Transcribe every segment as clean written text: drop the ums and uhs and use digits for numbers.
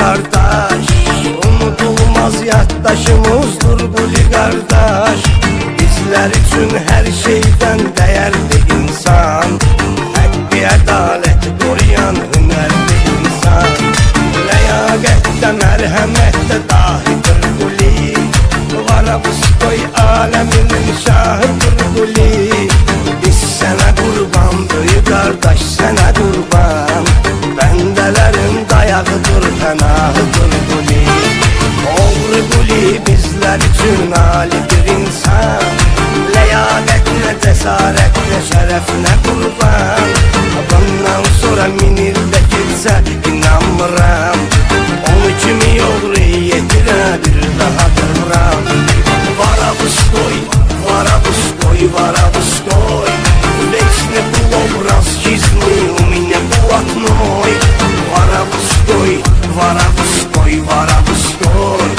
kardeş, unutulmaz yaddaşımızdır Guli kardeş. Bizler için her şeyden değerli insan, hakkı adalet koruyan hünerli insan. Ləyaqətdə, mərhəmətdə dahidir Guli, Varavskoy aləminin şahıdır Guli. Biz sənə qurban, böyük qardaş sənə qurban, bəndələrin dayağıdır, pənahıdır Guli. Oğru Guli bizlər üçün ali bir insan, ləyaqətlə, cəsarətlə, şərəfinə qurban. Bundan sonra min ildə gitsə inanmıram, onu kimi oğru yetirə bir daha duram. Varavskoy, Varavskoy, Varavskoy, вечный был образ жизни у меня блатной. Воровской, Воровской, Воровской,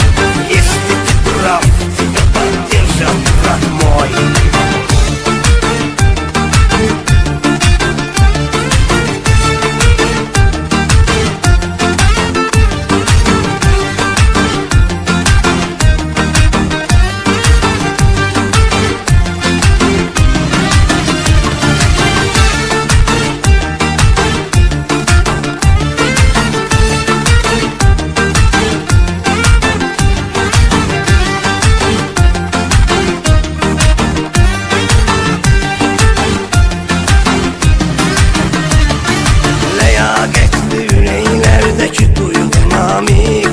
если ты прав, тебя поддержат, брат мой. Ləyaqətli ürəklerdəki duyğu nami,